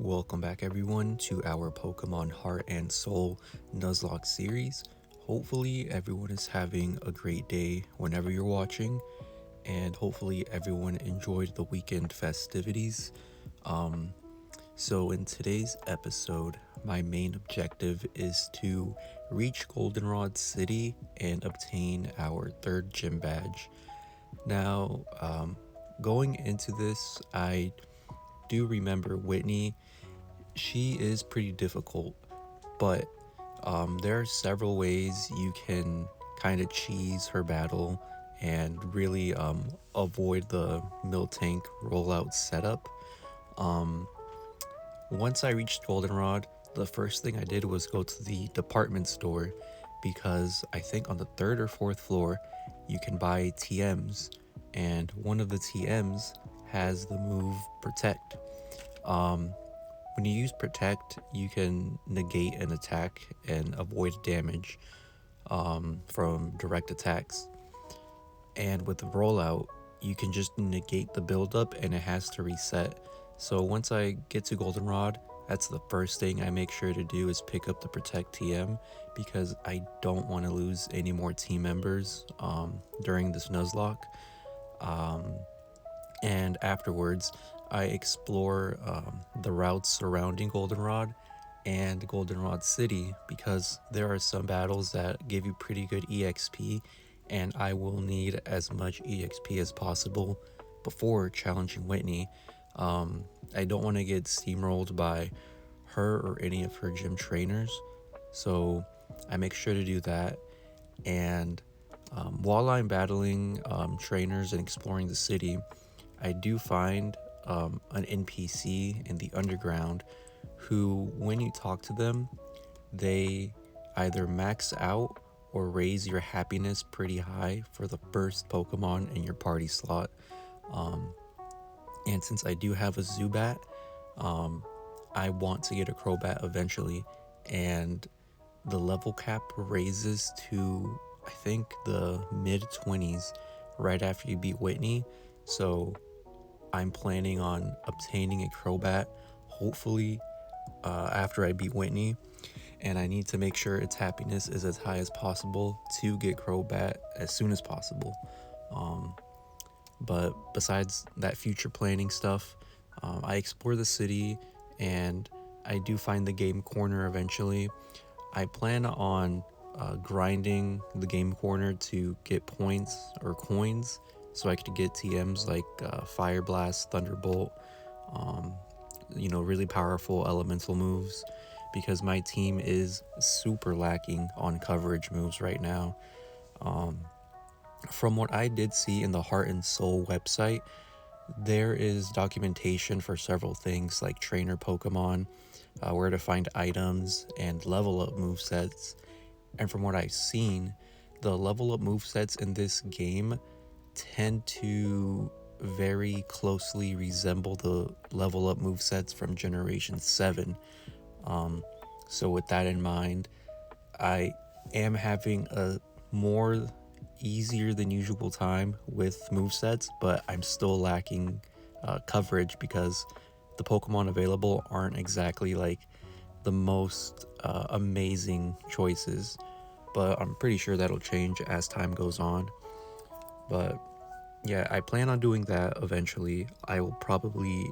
Welcome back everyone to our Pokemon Heart and Soul Nuzlocke series. Hopefully everyone is having a great day whenever you're watching, and hopefully everyone enjoyed the weekend festivities. So in today's episode, my main objective is to reach Goldenrod City and obtain our third gym badge. Now, going into this, I do remember Whitney. She is pretty difficult, but there are several ways you can kind of cheese her battle and really avoid the Miltank rollout setup. Once I reached Goldenrod, the first thing I did was go to the department store because I think on the third or fourth floor you can buy TMs, and one of the TMs has the move Protect. When you use Protect, you can negate an attack and avoid damage from direct attacks. And with the rollout, you can just negate the buildup and it has to reset. So once I get to Goldenrod, that's the first thing I make sure to do is pick up the Protect TM because I don't want to lose any more team members during this Nuzlocke. And afterwards, I explore the routes surrounding Goldenrod and Goldenrod City because there are some battles that give you pretty good EXP, and I will need as much EXP as possible before challenging Whitney. I don't want to get steamrolled by her or any of her gym trainers, so I make sure to do that. And while I'm battling trainers and exploring the city, I do find an NPC in the underground who, when you talk to them, they either max out or raise your happiness pretty high for the first Pokemon in your party slot. And since I do have a Zubat, I want to get a Crobat eventually, and the level cap raises to, I think, the mid 20s right after you beat Whitney. So I'm planning on obtaining a Crobat, hopefully after I beat Whitney, and I need to make sure its happiness is as high as possible to get Crobat as soon as possible. But besides that future planning stuff, I explore the city and I do find the game corner eventually. I plan on grinding the game corner to get points or coins so I could get TMs like Fire Blast, Thunderbolt, really powerful elemental moves because my team is super lacking on coverage moves right now. From what I did see in the Heart and Soul website, there is documentation for several things like trainer Pokemon, where to find items, and level up movesets. And from what I've seen, the level up movesets in this game tend to very closely resemble the level up movesets from Generation 7. So with that in mind, I am having a more easier than usual time with movesets, but I'm still lacking coverage because the Pokemon available aren't exactly like the most amazing choices. But I'm pretty sure that'll change as time goes on. But yeah, I plan on doing that eventually. I will probably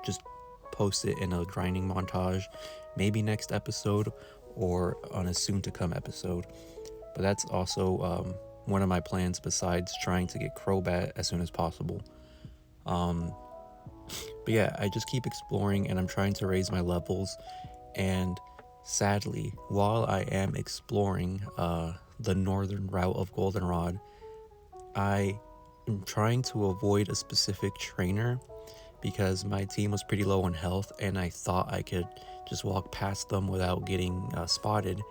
just post it in a grinding montage, maybe next episode or on a soon to come episode. But that's also one of my plans besides trying to get Crobat as soon as possible. But yeah, I just keep exploring and I'm trying to raise my levels. And sadly, while I am exploring the northern route of Goldenrod, I am trying to avoid a specific trainer because my team was pretty low on health and I thought I could just walk past them without getting spotted.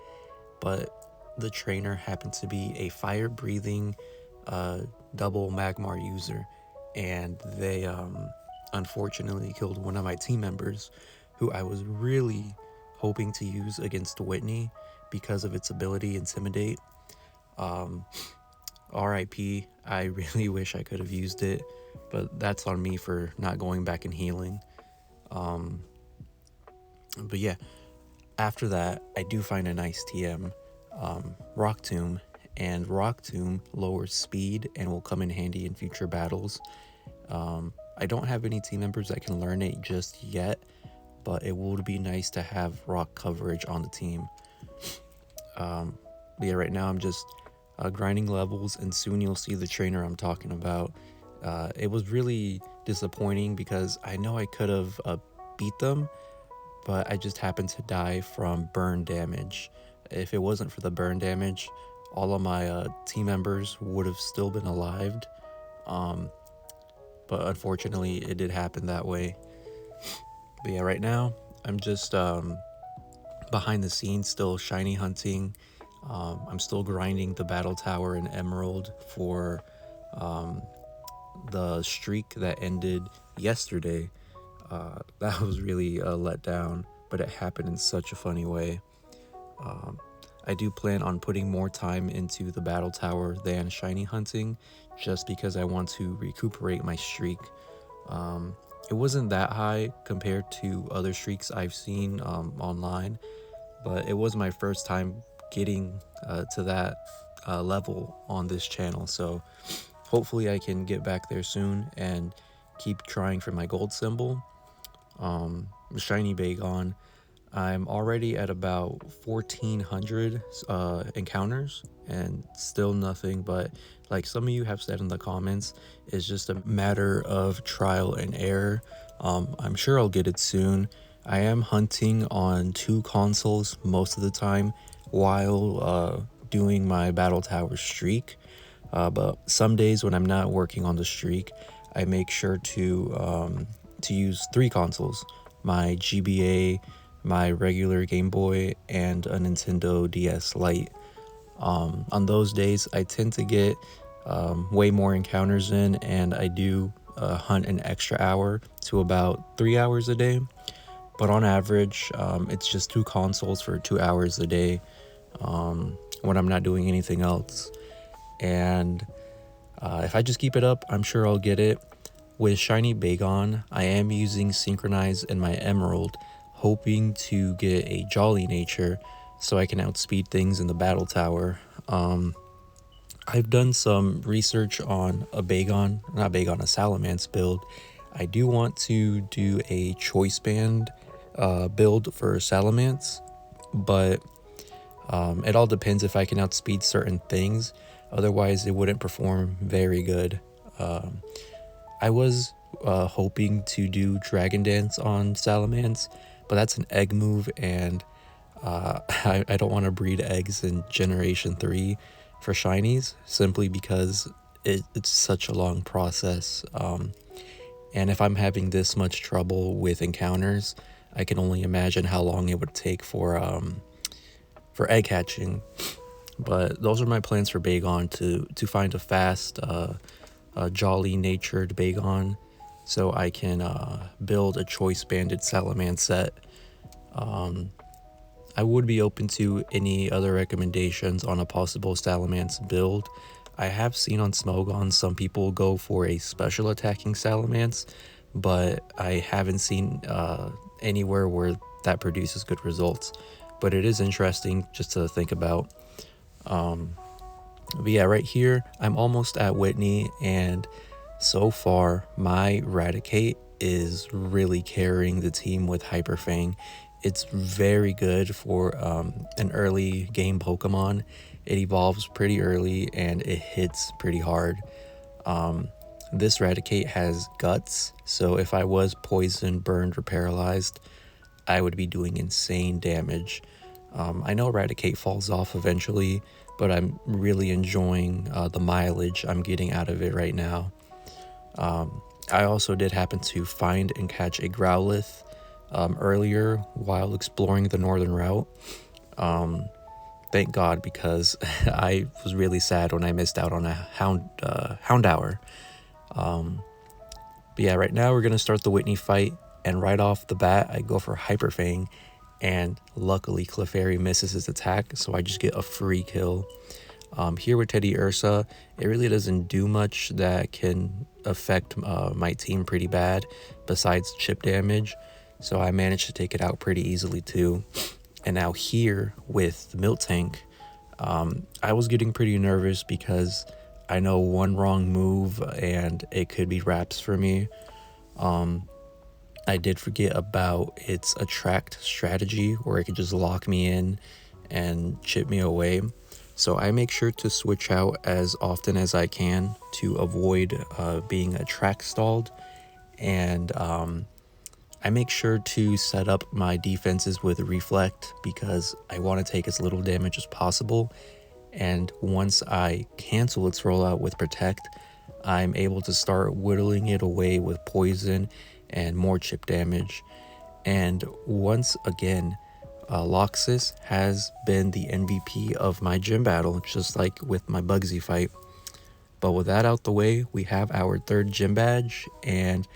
But the trainer happened to be a fire breathing double Magmar user, and they unfortunately killed one of my team members who I was really hoping to use against Whitney because of its ability Intimidate. RIP, I really wish I could have used it, but that's on me for not going back and healing. But yeah, after that, I do find a nice TM, Rock Tomb, and Rock Tomb lowers speed and will come in handy in future battles. I don't have any team members that can learn it just yet, but it would be nice to have rock coverage on the team. But yeah, right now I'm just grinding levels, and soon you'll see the trainer I'm talking about. It was really disappointing because I know I could have beat them, but I just happened to die from burn damage. If it wasn't for the burn damage, all of my team members would have still been alive. Um, but unfortunately, it did happen that way. But yeah, right now I'm just behind the scenes, still shiny hunting. I'm still grinding the battle tower and emerald for the streak that ended yesterday. That was really a letdown, but it happened in such a funny way. I do plan on putting more time into the battle tower than shiny hunting, just because I want to recuperate my streak. It wasn't that high compared to other streaks I've seen online, but it was my first time getting to that level on this channel. So hopefully I can get back there soon and keep trying for my gold symbol. Shiny Bagon, I'm already at about 1400 encounters and still nothing, but like some of you have said in the comments, it's just a matter of trial and error. I'm sure I'll get it soon. I am hunting on 2 consoles most of the time while doing my battle tower streak, but some days when I'm not working on the streak, I make sure to use 3 consoles: my GBA, my regular Game Boy, and a Nintendo DS Lite. On those days, I tend to get way more encounters in, and I do hunt an extra hour to about 3 hours a day. But on average, it's just 2 consoles for 2 hours a day when I'm not doing anything else. And if I just keep it up, I'm sure I'll get it. With Shiny Bagon, I am using Synchronize in my Emerald, hoping to get a Jolly Nature so I can outspeed things in the Battle Tower. I've done some research on a Salamence build. I do want to do a Choice Band build for Salamence, but it all depends if I can outspeed certain things. Otherwise, it wouldn't perform very good. I was hoping to do Dragon Dance on Salamence, but that's an egg move, and I don't want to breed eggs in Generation 3 for shinies, simply because it's such a long process. And if I'm having this much trouble with encounters, I can only imagine how long it would take for egg hatching. But those are my plans for Bagon, to find a fast, jolly natured Bagon, so I can build a choice banded Salamence set. I would be open to any other recommendations on a possible Salamence build. I have seen on Smogon some people go for a special attacking Salamence, but I haven't seen anywhere where that produces good results. But it is interesting just to think about. But yeah, right here, I'm almost at Whitney, and so far, my Raticate is really carrying the team with Hyper Fang. It's very good for an early game Pokemon. It evolves pretty early, and it hits pretty hard. This Raticate has Guts, so if I was poisoned, burned, or paralyzed, I would be doing insane damage. I know Raticate falls off eventually, but I'm really enjoying the mileage I'm getting out of it right now. I also did happen to find and catch a Growlithe earlier while exploring the northern route. Thank God, because I was really sad when I missed out on a Houndour. But yeah, right now we're going to start the Whitney fight, and right off the bat, I go for Hyper Fang, and luckily Clefairy misses his attack, so I just get a free kill. Here with Teddy Ursa, it really doesn't do much that can affect my team pretty bad, besides chip damage. So I managed to take it out pretty easily too. And now here with the Miltank, I was getting pretty nervous because I know one wrong move and it could be wraps for me. I did forget about its attract strategy where it could just lock me in and chip me away. So I make sure to switch out as often as I can to avoid being attract stalled. And I make sure to set up my defenses with reflect because I want to take as little damage as possible. And once I cancel its rollout with protect, I'm able to start whittling it away with poison and more chip damage. And once again, Loxus has been the MVP of my gym battle, just like with my Bugsy fight. But with that out the way, we have our third gym badge, and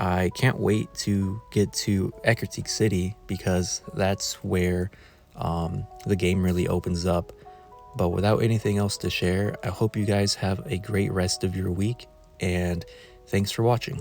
I can't wait to get to Eckertique City because that's where the game really opens up. But without anything else to share, I hope you guys have a great rest of your week, and thanks for watching.